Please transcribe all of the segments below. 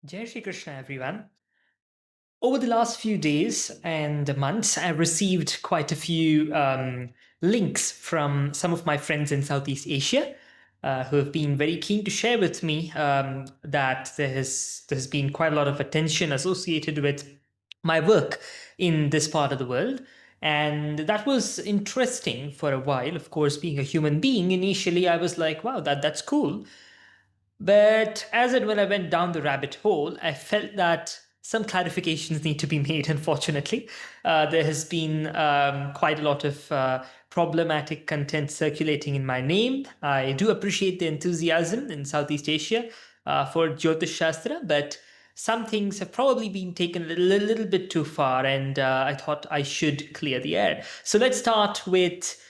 Jai Shri Krishna, everyone. Over the last few days and months, I've received quite a few links from some of my friends in Southeast Asia who have been very keen to share with me that there's been quite a lot of attention associated with my work in this part of the world. And that was interesting for a while. Of course, being a human being, initially I was like, wow, that's cool. But when I went down the rabbit hole, I felt that some clarifications need to be made, unfortunately. There has been quite a lot of problematic content circulating in my name. I do appreciate the enthusiasm in Southeast Asia for Jyotish Shastra, but some things have probably been taken a little bit too far, and I thought I should clear the air. So let's start with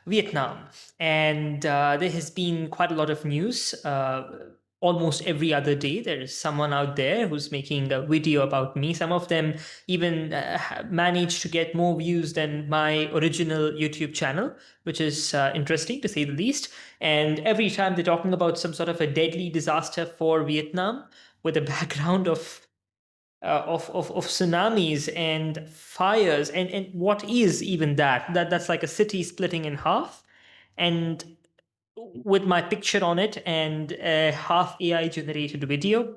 Vietnam. And there has been quite a lot of news. Almost every other day, there is someone out there who's making a video about me. Some of them even manage to get more views than my original YouTube channel, which is interesting to say the least. And every time they're talking about some sort of a deadly disaster for Vietnam with a background of tsunamis and fires and what is even that's like a city splitting in half and with my picture on it and a half AI generated video.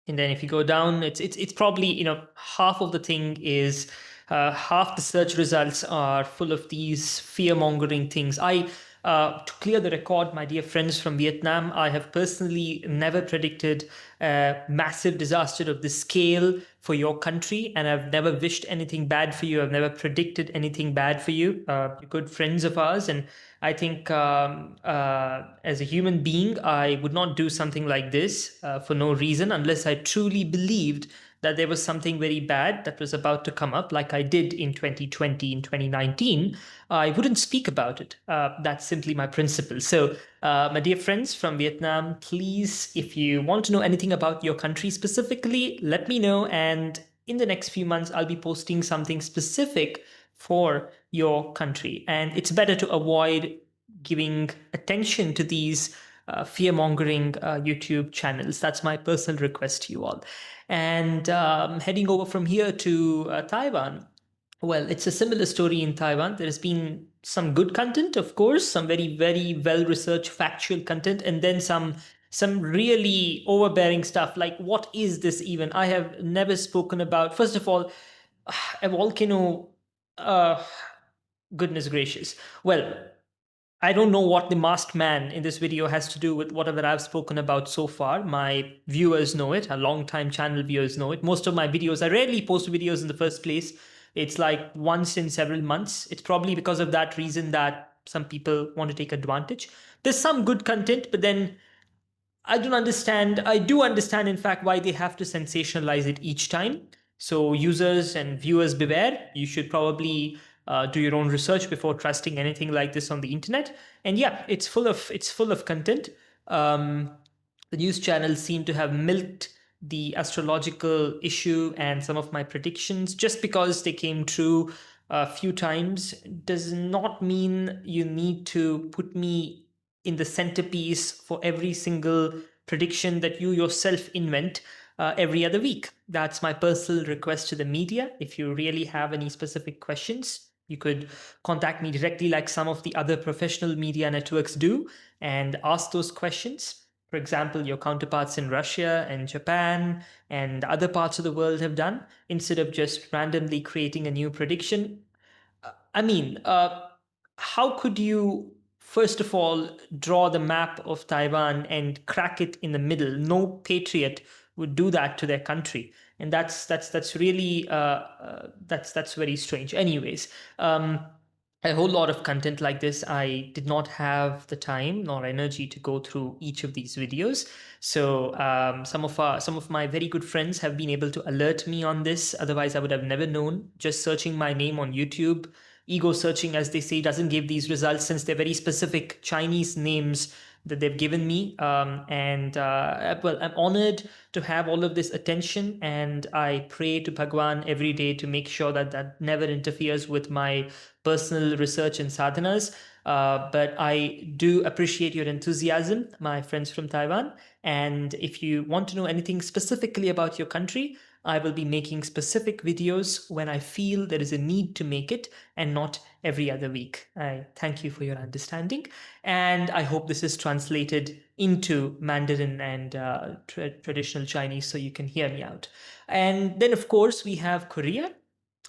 And then if you go down, it's probably, half of the thing is half the search results are full of these fear mongering things. To clear the record, my dear friends from Vietnam, I have personally never predicted a massive disaster of this scale for your country, and I've never wished anything bad for you. I've never predicted anything bad for you. You're good friends of ours, and I think as a human being, I would not do something like this for no reason unless I truly believed that there was something very bad that was about to come up, like I did in 2020, in 2019. I wouldn't speak about it. That's simply my principle. So, my dear friends from Vietnam, please, if you want to know anything about your country specifically, let me know. And in the next few months, I'll be posting something specific for your country. And it's better to avoid giving attention to these fear mongering YouTube channels. That's my personal request to you all. And heading over from here to Taiwan. Well, it's a similar story in Taiwan. There has been some good content, of course, some very, very well researched factual content, and then some really overbearing stuff like what is this even? I have never spoken about, first of all, a volcano. uh Goodness gracious. Well, I don't know what the masked man in this video has to do with whatever I've spoken about so far. My viewers know it, our long-time channel viewers know it. Most of my videos, I rarely post videos in the first place. It's like once in several months. It's probably because of that reason that some people want to take advantage. There's some good content, but then I don't understand. I do understand, in fact, why they have to sensationalize it each time. So, users and viewers beware. You should probably do your own research before trusting anything like this on the internet. And yeah, it's full of content. Um, the news channels seem to have milked the astrological issue and some of my predictions just because they came true a few times does not mean you need to put me in the centerpiece for every single prediction that you yourself invent every other week. That's my personal request to the media. If you really have any specific questions, you could contact me directly, like some of the other professional media networks do, and ask those questions. For example, your counterparts in Russia and Japan and other parts of the world have done, instead of just randomly creating a new prediction. I mean, how could you, first of all, draw the map of Taiwan and crack it in the middle? No patriot would do that to their country, and that's really that's very strange. Anyways, a whole lot of content like this. I did not have the time nor energy to go through each of these videos. So some of my very good friends have been able to alert me on this. Otherwise, I would have never known. Just searching my name on YouTube, ego searching, as they say, doesn't give these results since they're very specific Chinese names that they've given me. Well, I'm honored to have all of this attention, and I pray to Bhagwan every day to make sure that that never interferes with my personal research and sadhanas. But I do appreciate your enthusiasm, my friends from Taiwan. And if you want to know anything specifically about your country, I will be making specific videos when I feel there is a need to make it, and not every other week. I thank you for your understanding, and I hope this is translated into Mandarin and traditional Chinese so you can hear me out. And then, of course, we have Korea.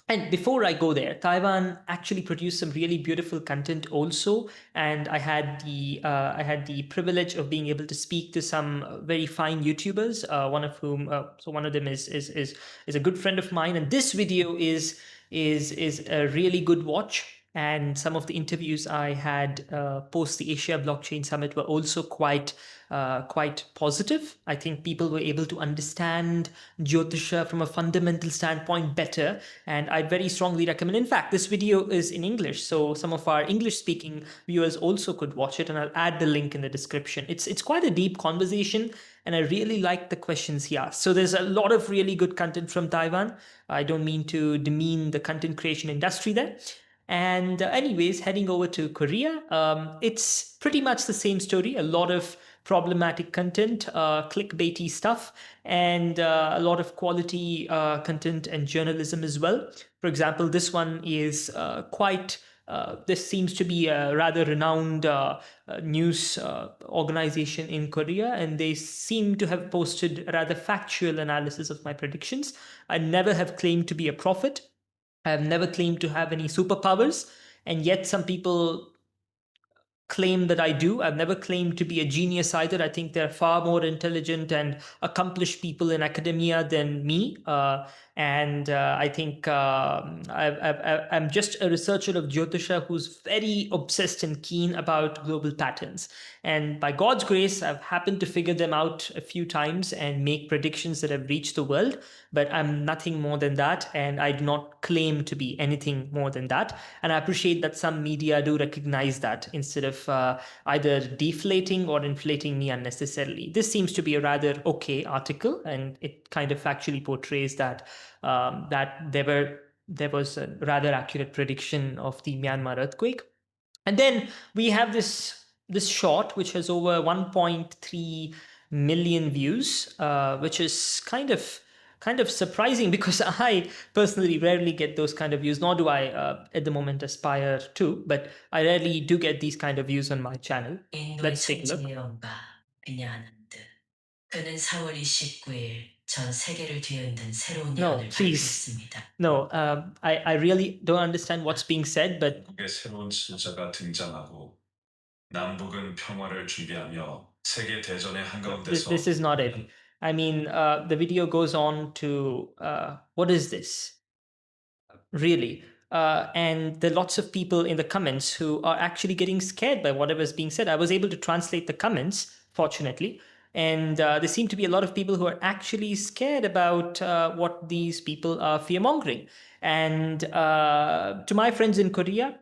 And before I go there, Taiwan actually produced some really beautiful content also, and I had the privilege of being able to speak to some very fine YouTubers. One of whom, so one of them is a good friend of mine, and this video is a really good watch. And some of the interviews I had post the Asia Blockchain Summit were also quite positive. I think people were able to understand Jyotisha from a fundamental standpoint better, and I'd very strongly recommend. In fact, this video is in English, so some of our English-speaking viewers also could watch it, and I'll add the link in the description. It's quite a deep conversation, and I really like the questions he asked. So there's a lot of really good content from Taiwan. I don't mean to demean the content creation industry there. And anyways, heading over to Korea, it's pretty much the same story. A lot of problematic content, clickbaity stuff, and a lot of quality content and journalism as well. For example, this one is this seems to be a rather renowned news organization in Korea, and they seem to have posted a rather factual analysis of my predictions. I never have claimed to be a prophet. I have never claimed to have any superpowers, and yet some people claim that I do. I've never claimed to be a genius either. I think there are far more intelligent and accomplished people in academia than me. I think I'm just a researcher of Jyotisha who's very obsessed and keen about global patterns. And by God's grace, I've happened to figure them out a few times and make predictions that have reached the world. But I'm nothing more than that, and I do not claim to be anything more than that. And I appreciate that some media do recognize that instead of either deflating or inflating me unnecessarily. This seems to be a rather okay article, and it kind of factually portrays that there was a rather accurate prediction of the Myanmar earthquake. And then we have this short which has over 1.3 million views, which is kind of surprising because I personally rarely get those kind of views, nor do I at the moment aspire to, but I rarely do get these kind of views on my channel. 인도의 Let's take a look. 천진의 엄마 비냐 아난드. 그는 4월 29일 전 세계를 뒤흔든 새로운 No, 예언을 please. 발표했습니다. No, I really don't understand what's being said, but 북의 새로운 지도자가 등장하고 남북은 평화를 준비하며 세계 대전의 한가운데서 this is not it. I mean, the video goes on to what is this? Really? And there are lots of people in the comments who are actually getting scared by whatever is being said. I was able to translate the comments, fortunately, and there seem to be a lot of people who are actually scared about what these people are fear-mongering. And to my friends in Korea,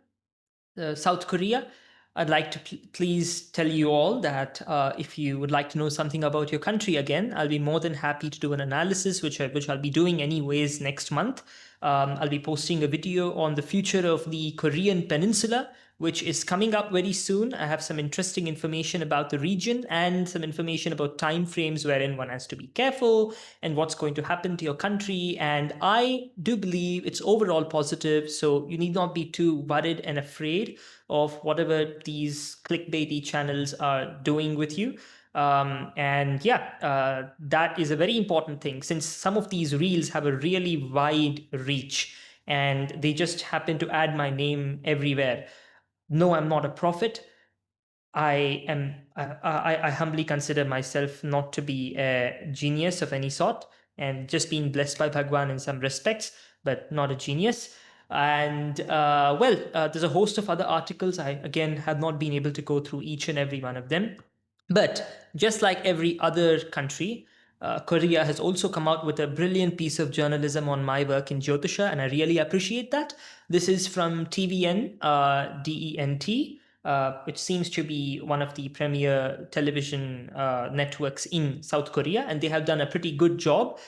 South Korea, I'd like to please tell you all that if you would like to know something about your country again, I'll be more than happy to do an analysis, which I'll be doing anyways next month. I'll be posting a video on the future of the Korean peninsula, which is coming up very soon. I have some interesting information about the region and some information about time frames wherein one has to be careful and what's going to happen to your country. And I do believe it's overall positive, so you need not be too worried and afraid of whatever these clickbaity channels are doing with you. That is a very important thing, since some of these reels have a really wide reach and they just happen to add my name everywhere. No, I'm not a prophet. I humbly consider myself not to be a genius of any sort, and just being blessed by Bhagwan in some respects, but not a genius. And there's a host of other articles. I again have not been able to go through each and every one of them. But just like every other country, Korea has also come out with a brilliant piece of journalism on my work in Jyotisha, and I really appreciate that. This is from TVN, DENT. which seems to be one of the premier television networks in South Korea, and they have done a pretty good job.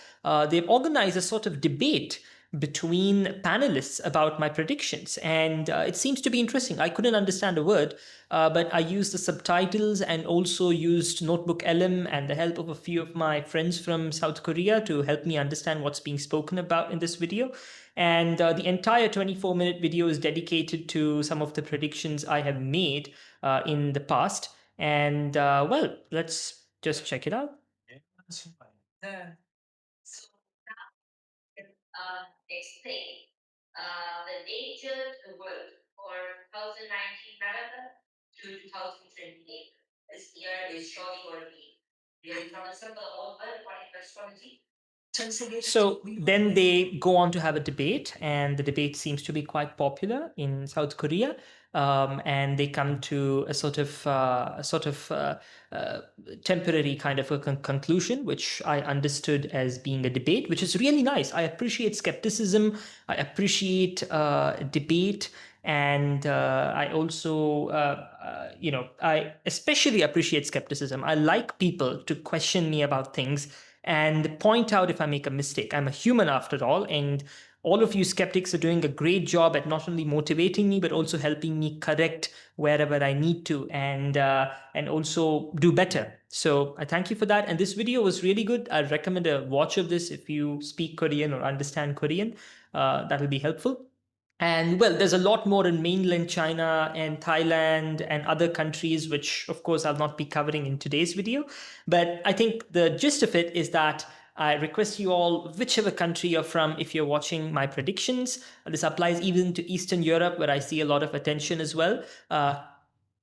They've organized a sort of debate between panelists about my predictions, and it seems to be interesting. I couldn't understand a word, but I used the subtitles and also used Notebook LM and the help of a few of my friends from South Korea to help me understand what's being spoken about in this video. And the entire 24-minute video is dedicated to some of the predictions I have made in the past. And well, let's just check it out. So now explain the nature of the world for 2019 November to 2028. This year is surely going to be very troublesome for the whole world according to astrology. So then they go on to have a debate, and the debate seems to be quite popular in South Korea. And they come to a uh, temporary kind of a conclusion, which I understood as being a debate, which is really nice. I appreciate skepticism. I appreciate debate. And I also, I especially appreciate skepticism. I like people to question me about things and point out if I make a mistake. I'm a human after all, and all of you skeptics are doing a great job at not only motivating me but also helping me correct wherever I need to, and also do better. So I thank you for that. And this video was really good. I recommend a watch of this if you speak Korean or understand Korean. That will be helpful. And well, there's a lot more in mainland China and Thailand and other countries, which of course I'll not be covering in today's video. But I think the gist of it is that I request you all, whichever country you're from, if you're watching my predictions, this applies even to Eastern Europe, where I see a lot of attention as well.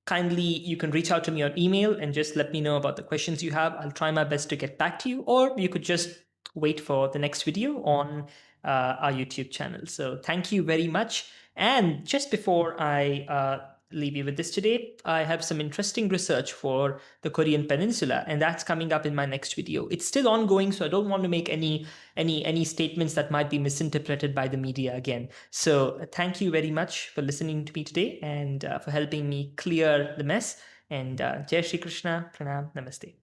Kindly, you can reach out to me on email and just let me know about the questions you have. I'll try my best to get back to you, or you could just wait for the next video on our YouTube channel. So thank you very much. And just before I leave you with this today, I have some interesting research for the Korean Peninsula, and that's coming up in my next video. It's still ongoing, so I don't want to make any statements that might be misinterpreted by the media again. So thank you very much for listening to me today and for helping me clear the mess. And Jai Shri Krishna, Pranam, Namaste.